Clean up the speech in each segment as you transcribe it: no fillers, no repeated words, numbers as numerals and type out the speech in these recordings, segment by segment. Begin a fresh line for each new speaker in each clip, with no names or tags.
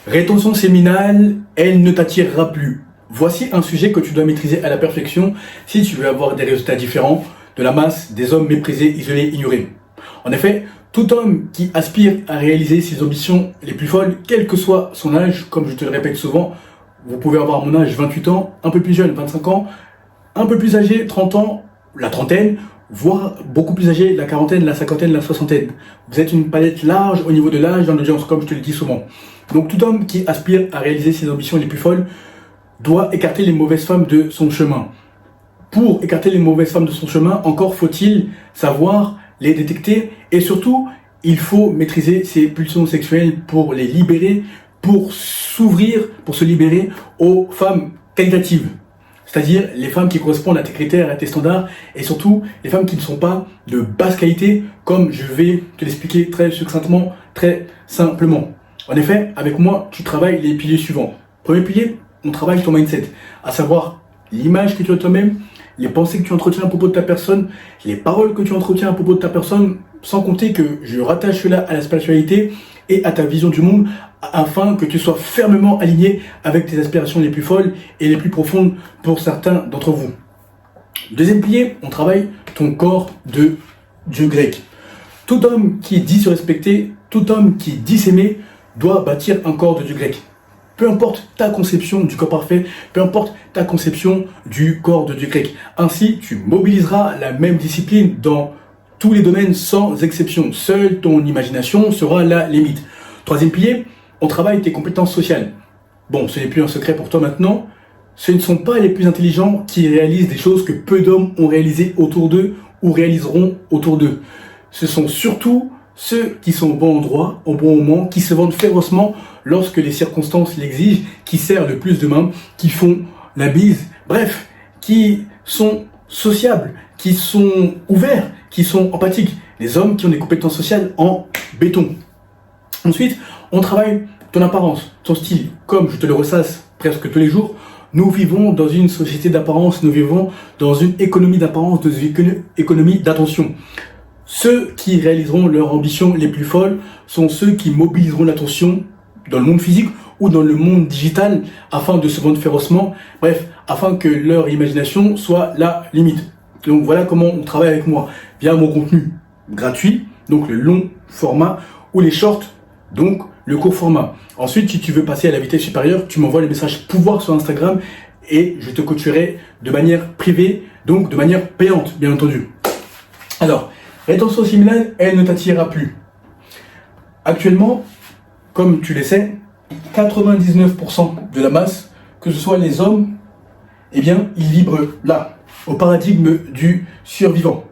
Rétention séminale, elle ne t'attirera plus. Voici un sujet que tu dois maîtriser à la perfection si tu veux avoir des résultats différents de la masse des hommes méprisés, isolés, ignorés. En effet, tout homme qui aspire à réaliser ses ambitions les plus folles, quel que soit son âge, comme je te le répète souvent, vous pouvez avoir mon âge 28 ans, un peu plus jeune 25 ans, un peu plus âgé 30 ans, la trentaine, voire beaucoup plus âgé, la quarantaine, la cinquantaine, la soixantaine. Vous êtes une palette large au niveau de l'âge dans l'audience, comme je te le dis souvent. Donc tout homme qui aspire à réaliser ses ambitions les plus folles doit écarter les mauvaises femmes de son chemin. Pour écarter les mauvaises femmes de son chemin, encore faut-il savoir les détecter et surtout, il faut maîtriser ses pulsions sexuelles pour les libérer, pour s'ouvrir, pour se libérer aux femmes qualitatives. C'est-à-dire les femmes qui correspondent à tes critères, à tes standards, et surtout les femmes qui ne sont pas de basse qualité, comme je vais te l'expliquer très succinctement, très simplement. En effet, avec moi, tu travailles les piliers suivants. Premier pilier, on travaille ton mindset, à savoir l'image que tu as de toi-même, les pensées que tu entretiens à propos de ta personne, les paroles que tu entretiens à propos de ta personne, sans compter que je rattache cela à la spiritualité et à ta vision du monde, afin que tu sois fermement aligné avec tes aspirations les plus folles et les plus profondes pour certains d'entre vous. Deuxième pilier, on travaille ton corps de Dieu grec. Tout homme qui dit se respecter, tout homme qui dit s'aimer, doit bâtir un corps de Dieu grec. Peu importe ta conception du corps parfait, peu importe ta conception du corps de Dieu grec. Ainsi, tu mobiliseras la même discipline dans tous les domaines sans exception. Seule ton imagination sera la limite. Troisième pilier, on travaille tes compétences sociales. Bon, ce n'est plus un secret pour toi maintenant. Ce ne sont pas les plus intelligents qui réalisent des choses que peu d'hommes ont réalisées autour d'eux ou réaliseront autour d'eux. Ce sont surtout ceux qui sont au bon endroit, au bon moment, qui se vendent férocement lorsque les circonstances l'exigent, qui serrent le plus de mains, qui font la bise, bref, qui sont sociables, qui sont ouverts, qui sont empathiques. Les hommes qui ont des compétences sociales en béton. Ensuite, on travaille ton apparence, ton style. Comme je te le ressasse presque tous les jours, nous vivons dans une société d'apparence, nous vivons dans une économie d'apparence, dans une économie d'attention. Ceux qui réaliseront leurs ambitions les plus folles sont ceux qui mobiliseront l'attention dans le monde physique ou dans le monde digital afin de se vendre férocement, bref, afin que leur imagination soit la limite. Donc voilà comment on travaille avec moi, via mon contenu gratuit, donc le long format, ou les shorts, donc le court format. Ensuite, si tu veux passer à la vitesse supérieure, tu m'envoies le message pouvoir sur Instagram et je te coacherai de manière privée, donc de manière payante, bien entendu. Alors, rétention séminale, elle ne t'attirera plus. Actuellement, comme tu le sais, 99% de la masse, que ce soit les hommes, eh bien, ils vibrent là, au paradigme du survivant.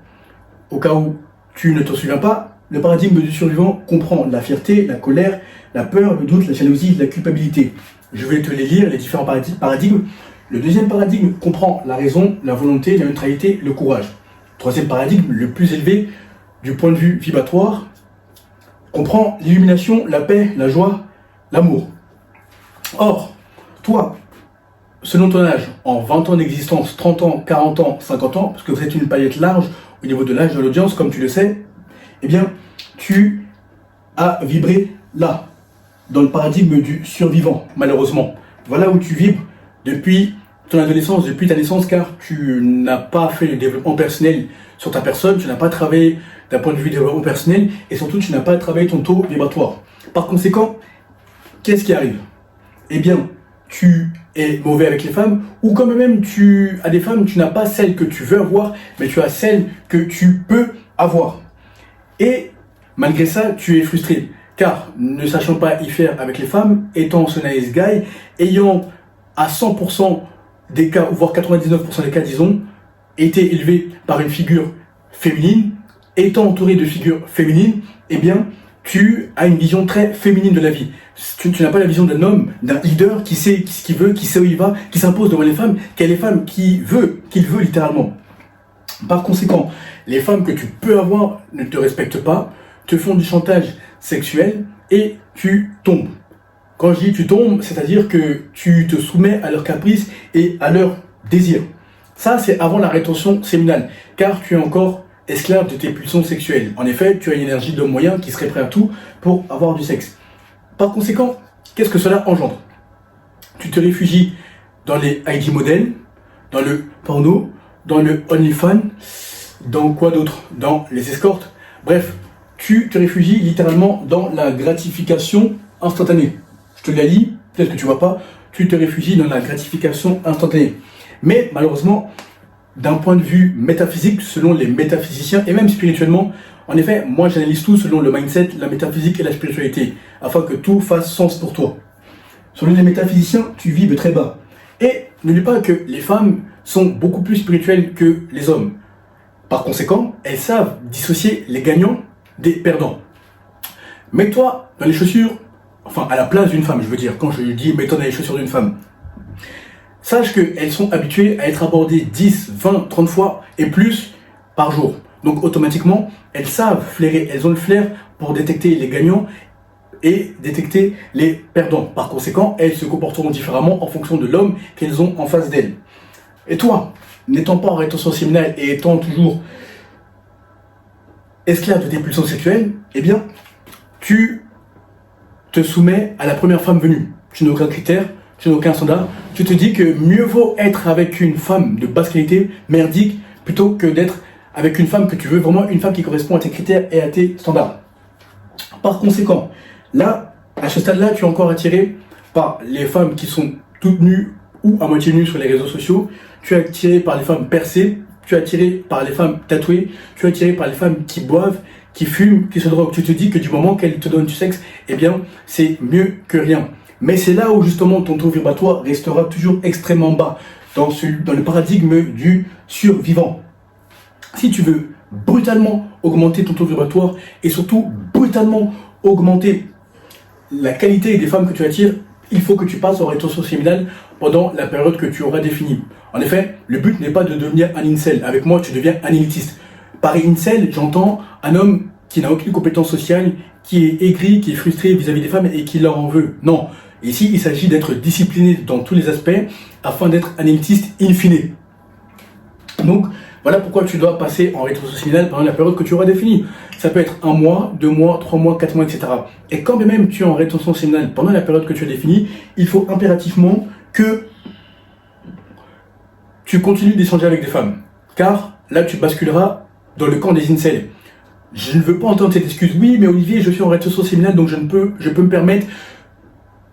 Au cas où tu ne t'en souviens pas, le paradigme du survivant comprend la fierté, la colère, la peur, le doute, la jalousie, la culpabilité. Je vais te les lire, les différents paradigmes. Le deuxième paradigme comprend la raison, la volonté, la neutralité, le courage. Troisième paradigme, le plus élevé du point de vue vibratoire, comprend l'illumination, la paix, la joie, l'amour. Or, toi, selon ton âge, en 20 ans d'existence, 30 ans, 40 ans, 50 ans, parce que vous êtes une palette large au niveau de l'âge de l'audience, comme tu le sais, eh bien, tu as vibré là, dans le paradigme du survivant, malheureusement. Voilà où tu vibres depuis ton adolescence, depuis ta naissance, car tu n'as pas fait le développement personnel sur ta personne, tu n'as pas travaillé d'un point de vue développement personnel, et surtout tu n'as pas travaillé ton taux vibratoire. Par conséquent, qu'est-ce qui arrive? Eh bien, tu es mauvais avec les femmes, ou quand même tu as des femmes, tu n'as pas celles que tu veux avoir, mais tu as celles que tu peux avoir. Et malgré ça, tu es frustré, car ne sachant pas y faire avec les femmes, étant ce nice guy, ayant à 100% des cas, voire 99% des cas, disons, été élevé par une figure féminine, étant entouré de figures féminines, eh bien, tu as une vision très féminine de la vie. Tu n'as pas la vision d'un homme, d'un leader qui sait ce qu'il veut, qui sait où il va, qui s'impose devant les femmes, qui a les femmes qu'il veut littéralement. Par conséquent, les femmes que tu peux avoir ne te respectent pas, te font du chantage sexuel et tu tombes. Quand je dis tu tombes, c'est-à-dire que tu te soumets à leurs caprices et à leurs désirs. Ça, c'est avant la rétention séminale, car tu es encore esclave de tes pulsions sexuelles. En effet, tu as une énergie d'homme moyen qui serait prêt à tout pour avoir du sexe. Par conséquent, qu'est-ce que cela engendre? Tu te réfugies dans les IG modèles, dans le porno, dans le OnlyFans, dans quoi d'autre? Dans les escortes. Bref, tu te réfugies littéralement dans la gratification instantanée. Je te la lis, peut-être que tu vois pas. Tu te réfugies dans la gratification instantanée. Mais malheureusement, d'un point de vue métaphysique, selon les métaphysiciens, et même spirituellement, en effet, moi j'analyse tout selon le mindset, la métaphysique et la spiritualité, afin que tout fasse sens pour toi. Selon les métaphysiciens, tu vibres très bas. Et n'oublie pas que les femmes sont beaucoup plus spirituelles que les hommes. Par conséquent, elles savent dissocier les gagnants des perdants. Mets-toi dans les chaussures, enfin à la place d'une femme, je veux dire, quand je dis mets-toi dans les chaussures d'une femme. Sache qu'elles sont habituées à être abordées 10, 20, 30 fois et plus par jour. Donc automatiquement, elles savent flairer, elles ont le flair pour détecter les gagnants et détecter les perdants. Par conséquent, elles se comporteront différemment en fonction de l'homme qu'elles ont en face d'elles. Et toi, n'étant pas en rétention séminale et étant toujours esclave de tes pulsions sexuelles, eh bien, tu te soumets à la première femme venue. Tu n'as aucun critère, tu n'as aucun standard. Tu te dis que mieux vaut être avec une femme de basse qualité, merdique, plutôt que d'être avec une femme que tu veux, vraiment une femme qui correspond à tes critères et à tes standards. Par conséquent, là, à ce stade-là, tu es encore attiré par les femmes qui sont toutes nues ou à moitié nues sur les réseaux sociaux. Tu es attiré par les femmes percées, tu es attiré par les femmes tatouées, tu es attiré par les femmes qui boivent, qui fument, qui se droguent. Tu te dis que du moment qu'elles te donnent du sexe, eh bien, c'est mieux que rien. Mais c'est là où justement ton taux vibratoire restera toujours extrêmement bas, dans le paradigme du survivant. Si tu veux brutalement augmenter ton taux vibratoire et surtout brutalement augmenter la qualité des femmes que tu attires, il faut que tu passes en rétention séminale pendant la période que tu auras définie. En effet, le but n'est pas de devenir un incel. Avec moi, tu deviens un élitiste. Par incel, j'entends un homme qui n'a aucune compétence sociale, qui est aigri, qui est frustré vis-à-vis des femmes et qui leur en veut. Non. Ici, il s'agit d'être discipliné dans tous les aspects afin d'être un élitiste in fine. Donc, voilà pourquoi tu dois passer en rétention séminale pendant la période que tu auras définie. Ça peut être 1 mois, 2 mois, 3 mois, 4 mois, etc. Et quand bien même tu es en rétention séminale pendant la période que tu as définie, il faut impérativement que tu continues d'échanger avec des femmes. Car là, tu basculeras dans le camp des incels. Je ne veux pas entendre cette excuse. Oui, mais Olivier, je suis en rétention séminale, donc je peux me permettre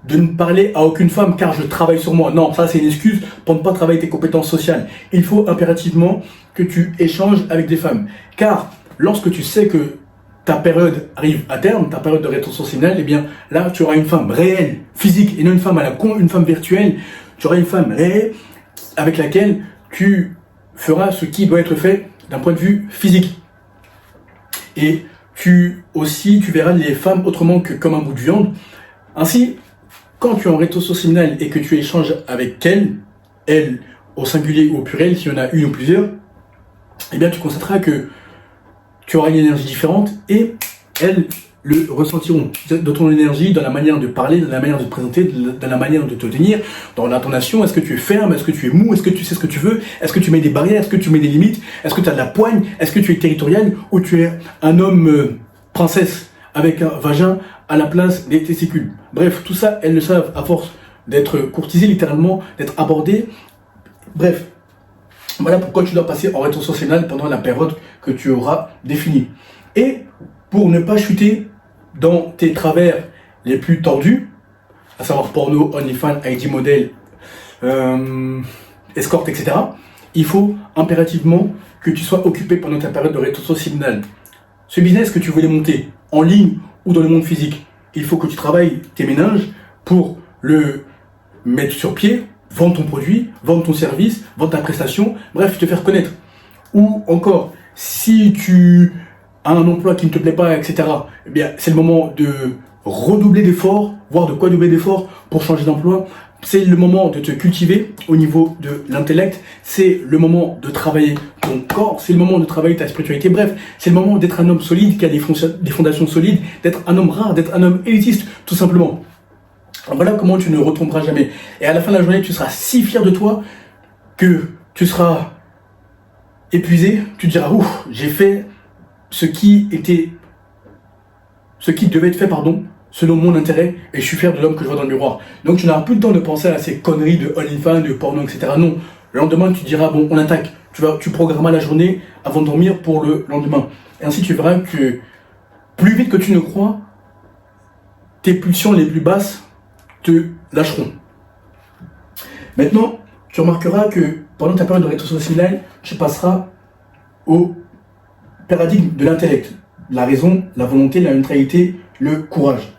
de ne parler à aucune femme car je travaille sur moi. Non, ça c'est une excuse pour ne pas travailler tes compétences sociales. Il faut impérativement que tu échanges avec des femmes. Car lorsque tu sais que ta période arrive à terme, ta période de rétention séminale, eh bien là tu auras une femme réelle, physique, et non une femme à la con, une femme virtuelle. Tu auras une femme réelle avec laquelle tu feras ce qui doit être fait d'un point de vue physique. Et tu verras les femmes autrement que comme un bout de viande. Ainsi, quand tu es en rétention séminale et que tu échanges avec elle au singulier ou au pluriel, s'il y en a une ou plusieurs, eh bien tu constateras que tu auras une énergie différente et elles le ressentiront de ton énergie, dans la manière de parler, dans la manière de te présenter, dans la manière de te tenir, dans l'intonation. Est-ce que tu es ferme? Est-ce que tu es mou? Est-ce que tu sais ce que tu veux? Est-ce que tu mets des barrières? Est-ce que tu mets des limites? Est-ce que tu as de la poigne? Est-ce que tu es territorial? Ou tu es un homme princesse avec un vagin à la place des testicules? Bref, tout ça, elles le savent à force d'être courtisées littéralement, d'être abordées. Bref, voilà pourquoi tu dois passer en rétention séminale pendant la période que tu auras définie. Et pour ne pas chuter dans tes travers les plus tordus, à savoir porno, OnlyFans, IG model, escorte, etc., il faut impérativement que tu sois occupé pendant ta période de rétention séminale. Ce business que tu voulais monter en ligne ou dans le monde physique, il faut que tu travailles tes méninges pour le mettre sur pied, vendre ton produit, vendre ton service, vendre ta prestation, bref, te faire connaître. Ou encore, si tu as un emploi qui ne te plaît pas, etc., eh bien, c'est le moment de redoubler d'efforts, voire de quoi doubler d'efforts pour changer d'emploi. C'est le moment de te cultiver au niveau de l'intellect, c'est le moment de travailler ton corps, c'est le moment de travailler ta spiritualité, bref, c'est le moment d'être un homme solide, qui a des fondations solides, d'être un homme rare, d'être un homme élitiste, tout simplement. Voilà comment tu ne retomberas jamais. Et à la fin de la journée, tu seras si fier de toi que tu seras épuisé, tu te diras, ouf, j'ai fait ce qui devait être fait, selon mon intérêt et je suis fier de l'homme que je vois dans le miroir. Donc tu n'auras plus le temps de penser à ces conneries de OnlyFans, de porno, etc. Non. Le lendemain, tu diras, bon, on attaque. Tu programmeras la journée avant de dormir pour le lendemain. Et ainsi, tu verras que plus vite que tu ne crois, tes pulsions les plus basses te lâcheront. Maintenant, tu remarqueras que pendant ta période de rétrosociale, tu passeras au paradigme de l'intellect. La raison, la volonté, la neutralité, le courage.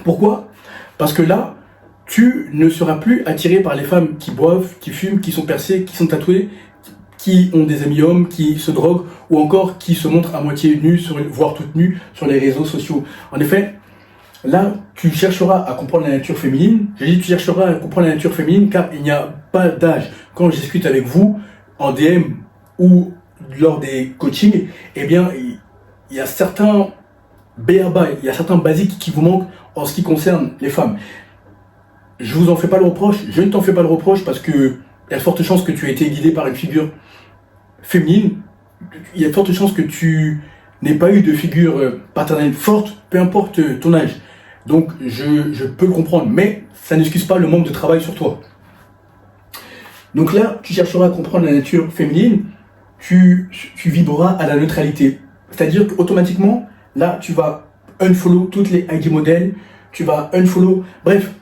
Pourquoi? Parce que là, tu ne seras plus attiré par les femmes qui boivent, qui fument, qui sont percées, qui sont tatouées, qui ont des amis hommes, qui se droguent, ou encore qui se montrent à moitié nues, voire toutes nues, sur les réseaux sociaux. En effet, là, tu chercheras à comprendre la nature féminine. J'ai dit tu chercheras à comprendre la nature féminine car il n'y a pas d'âge. Quand je discute avec vous, en DM ou lors des coachings, eh bien, il y a certains b.a.-ba, il y a certains basiques qui vous manquent en ce qui concerne les femmes. Je vous en fais pas le reproche, je ne t'en fais pas le reproche parce que il y a de fortes chances que tu aies été guidé par une figure féminine. Il y a de fortes chances que tu n'aies pas eu de figure paternelle forte, peu importe ton âge. Donc je peux le comprendre, mais ça n'excuse pas le manque de travail sur toi. Donc là, tu chercheras à comprendre la nature féminine, tu vibreras à la neutralité. C'est-à-dire qu'automatiquement, là, tu vas unfollow toutes les ID modèles, tu vas unfollow, bref,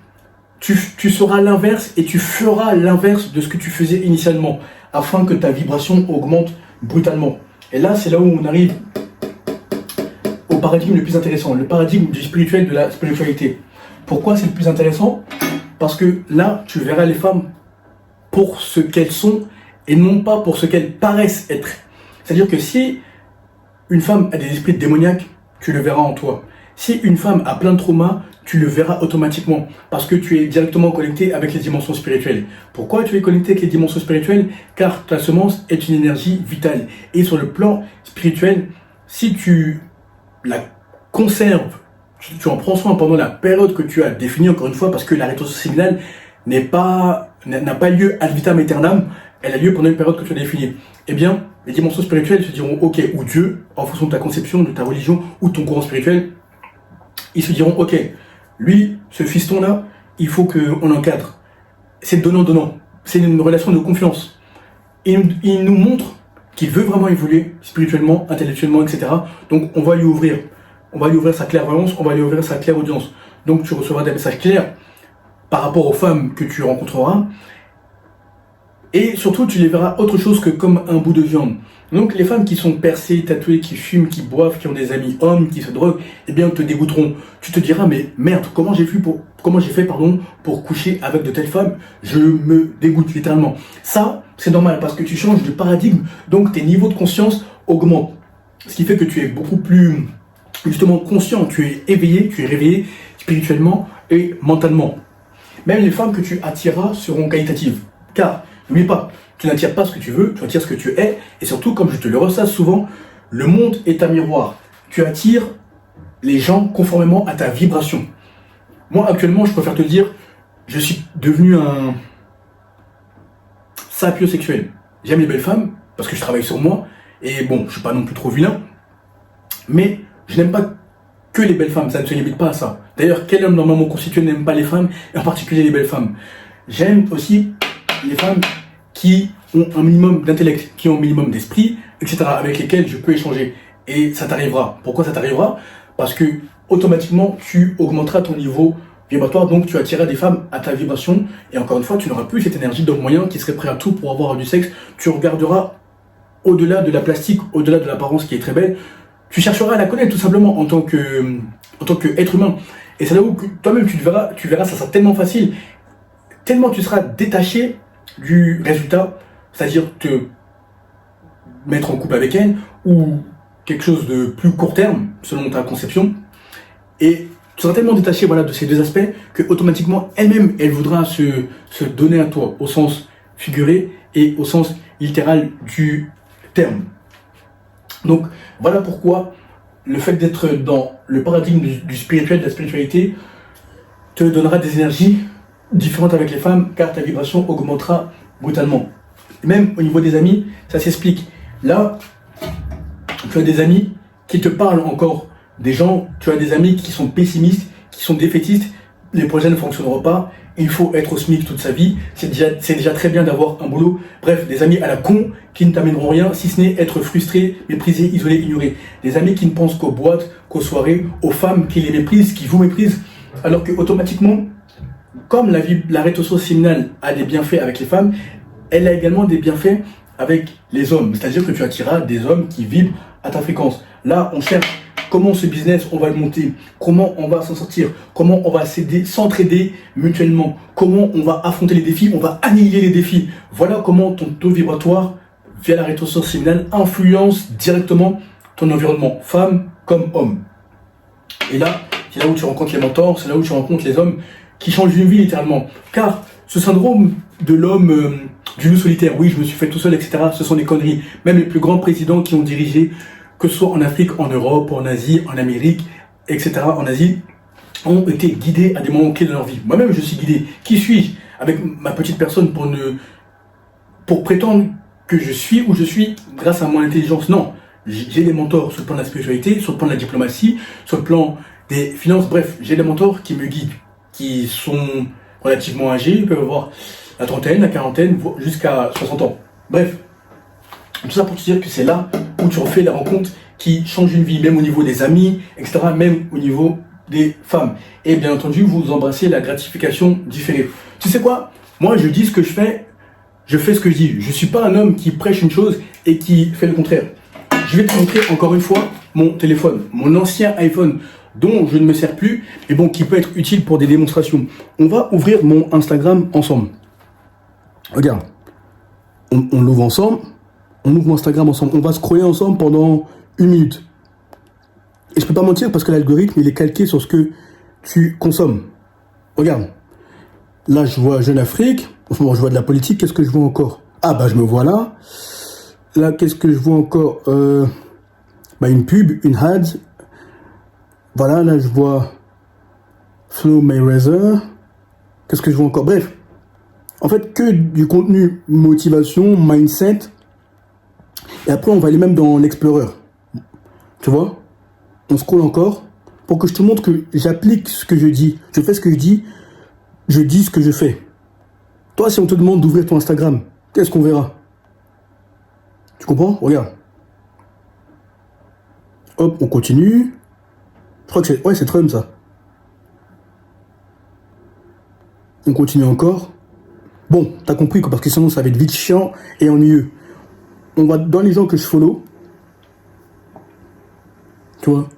tu sauras l'inverse et tu feras l'inverse de ce que tu faisais initialement, afin que ta vibration augmente brutalement. Et là, c'est là où on arrive au paradigme le plus intéressant, le paradigme du spirituel, de la spiritualité. Pourquoi c'est le plus intéressant? Parce que là, tu verras les femmes pour ce qu'elles sont et non pas pour ce qu'elles paraissent être. C'est-à-dire que si une femme a des esprits démoniaques, tu le verras en toi. Si une femme a plein de traumas, tu le verras automatiquement parce que tu es directement connecté avec les dimensions spirituelles. Pourquoi tu es connecté avec les dimensions spirituelles? Car ta semence est une énergie vitale. Et sur le plan spirituel, si tu la conserves, tu en prends soin pendant la période que tu as définie, encore une fois, parce que la rétrosociale n'a pas lieu ad vitam aeternam, elle a lieu pendant une période que tu as définie. Eh bien, les dimensions spirituelles se diront ok, ou Dieu, en fonction de ta conception, de ta religion ou de ton courant spirituel, ils se diront ok, lui, ce fiston-là, il faut qu'on l'encadre. C'est donnant-donnant. C'est une relation de confiance. Il nous montre qu'il veut vraiment évoluer spirituellement, intellectuellement, etc. Donc on va lui ouvrir. On va lui ouvrir sa clairvoyance, on va lui ouvrir sa clairaudience. Donc tu recevras des messages clairs par rapport aux femmes que tu rencontreras. Et surtout, tu les verras autre chose que comme un bout de viande. Donc les femmes qui sont percées, tatouées, qui fument, qui boivent, qui ont des amis hommes, qui se droguent, eh bien te dégoûteront. Tu te diras, mais merde, comment j'ai fait pour coucher avec de telles femmes? Je me dégoûte littéralement. Ça, c'est normal parce que tu changes de paradigme, donc tes niveaux de conscience augmentent. Ce qui fait que tu es beaucoup plus, justement, conscient, tu es éveillé, tu es réveillé spirituellement et mentalement. Même les femmes que tu attireras seront qualitatives. Car, n'oublie pas, tu n'attires pas ce que tu veux, tu attires ce que tu es. Et surtout, comme je te le ressasse souvent, le monde est un miroir. Tu attires les gens conformément à ta vibration. Moi, actuellement, je préfère te dire, je suis devenu un sapiosexuel. J'aime les belles femmes, parce que je travaille sur moi. Et bon, je ne suis pas non plus trop vilain. Mais je n'aime pas que les belles femmes, ça ne se limite pas à ça. D'ailleurs, quel homme normalement constitué n'aime pas les femmes, et en particulier les belles femmes? J'aime aussi les femmes qui ont un minimum d'intellect, qui ont un minimum d'esprit, etc., avec lesquelles je peux échanger. Et ça t'arrivera. Pourquoi ça t'arrivera? Parce que automatiquement, tu augmenteras ton niveau vibratoire, donc tu attireras des femmes à ta vibration. Et encore une fois, tu n'auras plus cette énergie d'homme moyen qui serait prêt à tout pour avoir du sexe. Tu regarderas au-delà de la plastique, au-delà de l'apparence qui est très belle. Tu chercheras à la connaître tout simplement en tant qu'être humain. Et c'est là où toi-même tu verras, ça sera tellement facile, tellement tu seras détaché du résultat, c'est-à-dire te mettre en couple avec elle ou quelque chose de plus court terme selon ta conception. Et tu seras tellement détaché de ces deux aspects que automatiquement elle-même elle voudra se donner à toi au sens figuré et au sens littéral du terme. Donc voilà pourquoi le fait d'être dans le paradigme du spirituel, de la spiritualité, te donnera des énergies différentes avec les femmes, car ta vibration augmentera brutalement. Même au niveau des amis, ça s'explique. Là, tu as des amis qui te parlent encore des gens, tu as des amis qui sont pessimistes, qui sont défaitistes, les projets ne fonctionneront pas, il faut être au SMIC toute sa vie, c'est déjà très bien d'avoir un boulot. Bref, des amis à la con qui ne t'amèneront rien, si ce n'est être frustré, méprisé, isolé, ignoré. Des amis qui ne pensent qu'aux boîtes, qu'aux soirées, aux femmes qui les méprisent, qui vous méprisent. Alors que automatiquement, comme la rétorsion séminale a des bienfaits avec les femmes, elle a également des bienfaits avec les hommes. C'est-à-dire que tu attireras des hommes qui vibrent à ta fréquence. Là, on cherche comment ce business, on va le monter, comment on va s'en sortir, comment on va s'entraider mutuellement, comment on va affronter les défis, on va annihiler les défis. Voilà comment ton taux vibratoire, via la rétorsion séminale, influence directement ton environnement, femme comme homme. Et là, c'est là où tu rencontres les mentors, c'est là où tu rencontres les hommes qui changent une vie littéralement. Car ce syndrome de l'homme du loup solitaire, oui, je me suis fait tout seul, etc., ce sont des conneries. Même les plus grands présidents qui ont dirigé, que ce soit en Afrique, en Europe, en Asie, en Amérique, etc., en Asie, ont été guidés à des moments clés de leur vie. Moi-même, je suis guidé. Qui suis-je avec ma petite personne pour prétendre que je suis où je suis grâce à mon intelligence? Non. J'ai des mentors sur le plan de la spiritualité, sur le plan de la diplomatie, sur le plan des finances. Bref, j'ai des mentors qui me guident, qui sont relativement âgés, ils peuvent avoir la trentaine, la quarantaine, jusqu'à 60 ans. Bref, tout ça pour te dire que c'est là où tu refais les rencontres qui changent une vie, même au niveau des amis, etc., même au niveau des femmes. Et bien entendu, vous embrassez la gratification différée. Tu sais quoi? Moi, je dis ce que je fais ce que je dis. Je ne suis pas un homme qui prêche une chose et qui fait le contraire. Je vais te montrer encore une fois mon téléphone, mon ancien iPhone, dont je ne me sers plus, mais bon, qui peut être utile pour des démonstrations. On va ouvrir mon Instagram ensemble. Regarde, on l'ouvre ensemble, on ouvre mon Instagram ensemble, on va scroller ensemble pendant 1 minute. Et je peux pas mentir parce que l'algorithme, il est calqué sur ce que tu consommes. Regarde, là je vois Jeune Afrique, bon, je vois de la politique, qu'est-ce que je vois encore? Ah bah je me vois là. Là, qu'est-ce que je vois encore? Une pub, une ad. Voilà, là je vois Flow Mayweather. Qu'est-ce que je vois encore? Bref, en fait, que du contenu motivation, mindset. Et après, on va aller même dans l'Explorer. Tu vois? On scrolle encore pour que je te montre que j'applique ce que je dis. Je fais ce que je dis ce que je fais. Toi, si on te demande d'ouvrir ton Instagram, qu'est-ce qu'on verra? Tu comprends? Regarde. Hop, on continue. Je crois que c'est... Ouais, c'est Trump, ça. On continue encore. Bon, t'as compris, parce que sinon, ça va être vite chiant et ennuyeux. On va dans les gens que je follow. Tu vois?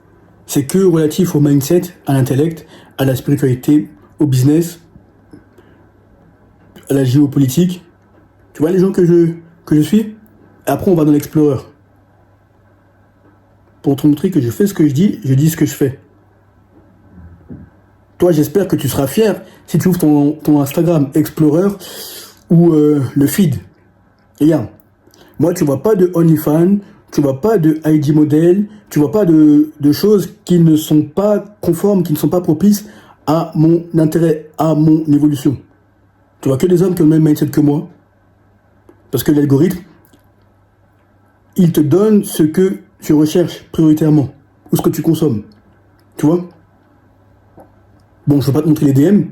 C'est que relatif au mindset, à l'intellect, à la spiritualité, au business, à la géopolitique. Tu vois les gens que je suis? Après, on va dans l'Explorer. Pour te montrer que je fais ce que je dis ce que je fais. Toi, j'espère que tu seras fier si tu ouvres ton Instagram Explorer ou le feed. Regarde, moi, tu vois pas de OnlyFans, tu vois pas de ID model, tu vois pas de choses qui ne sont pas conformes, qui ne sont pas propices à mon intérêt, à mon évolution. Tu vois que des hommes qui ont le même mindset que moi. Parce que l'algorithme, il te donne ce que tu recherches prioritairement, ou ce que tu consommes. Tu vois? Bon, je ne vais pas te montrer les DM,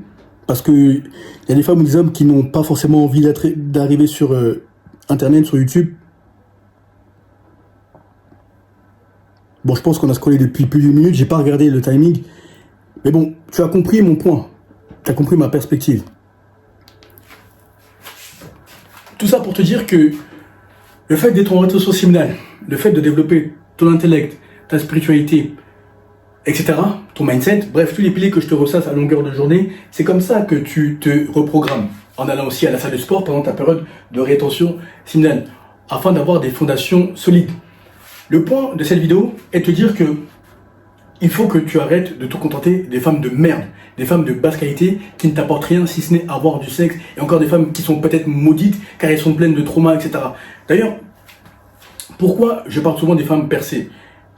parce que il y a des femmes ou des hommes qui n'ont pas forcément envie d'arriver sur Internet, sur YouTube. Bon, je pense qu'on a scrollé depuis plus d'une minute, j'ai pas regardé le timing. Mais bon, tu as compris mon point. Tu as compris ma perspective. Tout ça pour te dire que le fait d'être en réseau séminal, le fait de développer ton intellect, ta spiritualité, etc., ton mindset, bref, tous les piliers que je te ressasse à longueur de journée, c'est comme ça que tu te reprogrammes en allant aussi à la salle de sport pendant ta période de rétention séminale, afin d'avoir des fondations solides. Le point de cette vidéo est de te dire que il faut que tu arrêtes de te contenter des femmes de merde, des femmes de basse qualité qui ne t'apportent rien si ce n'est avoir du sexe, et encore des femmes qui sont peut-être maudites car elles sont pleines de traumas, etc. D'ailleurs, pourquoi je parle souvent des femmes percées,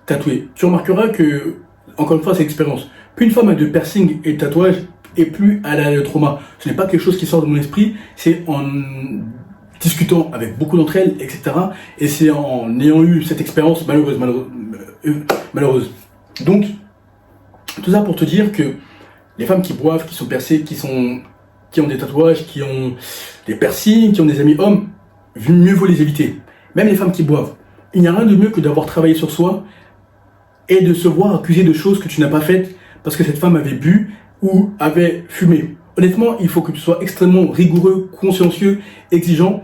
tatouées? Tu remarqueras que, encore une fois, c'est l'expérience. Plus une femme a de piercing et de tatouage, et plus elle a le trauma. Ce n'est pas quelque chose qui sort de mon esprit, c'est en discutant avec beaucoup d'entre elles, etc. Et c'est en ayant eu cette expérience malheureuse. Donc, Tout ça pour te dire que les femmes qui boivent, qui sont percées, qui ont des tatouages, qui ont des piercings, qui ont des amis hommes, mieux vaut les éviter. Même les femmes qui boivent. Il n'y a rien de mieux que d'avoir travaillé sur soi et de se voir accusé de choses que tu n'as pas faites parce que cette femme avait bu ou avait fumé. Honnêtement, il faut que tu sois extrêmement rigoureux, consciencieux, exigeant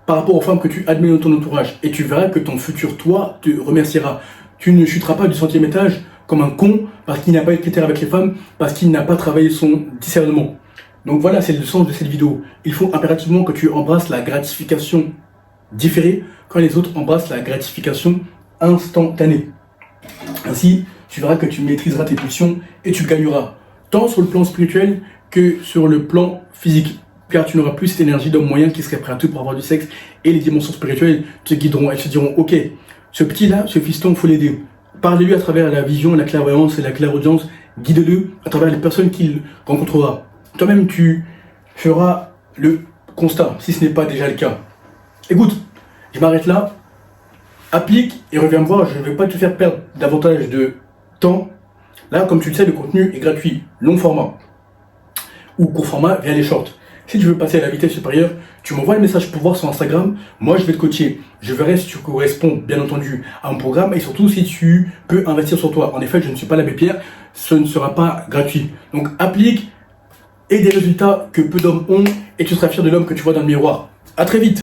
par rapport aux femmes que tu admets dans ton entourage. Et tu verras que ton futur toi te remerciera. Tu ne chuteras pas du 100e étage comme un con parce qu'il n'a pas eu de critères avec les femmes, parce qu'il n'a pas travaillé son discernement. Donc voilà, c'est le sens de cette vidéo. Il faut impérativement que tu embrasses la gratification différée quand les autres embrassent la gratification instantanée. Ainsi, tu verras que tu maîtriseras tes pulsions et tu gagneras, tant sur le plan spirituel que sur le plan physique. Car tu n'auras plus cette énergie d'homme moyen qui serait prêt à tout pour avoir du sexe, et les dimensions spirituelles te guideront. Elles te diront, ok, ce petit-là, ce fiston, il faut l'aider. Parlez-lui à travers la vision, la clairvoyance et la clairaudience. Guide-le à travers les personnes qu'il rencontrera. Toi-même, tu feras le constat, si ce n'est pas déjà le cas. Écoute, je m'arrête là. Applique et reviens me voir. Je ne vais pas te faire perdre davantage de temps. Là, comme tu le sais, le contenu est gratuit, long format ou court format via les shorts. Si tu veux passer à la vitesse supérieure, tu m'envoies le message pour voir sur Instagram. Moi, je vais te coacher. Je verrai si tu corresponds, bien entendu, à mon programme et surtout si tu peux investir sur toi. En effet, je ne suis pas l'abbé Pierre. Ce ne sera pas gratuit. Donc, applique et des résultats que peu d'hommes ont et tu seras fier de l'homme que tu vois dans le miroir. À très vite.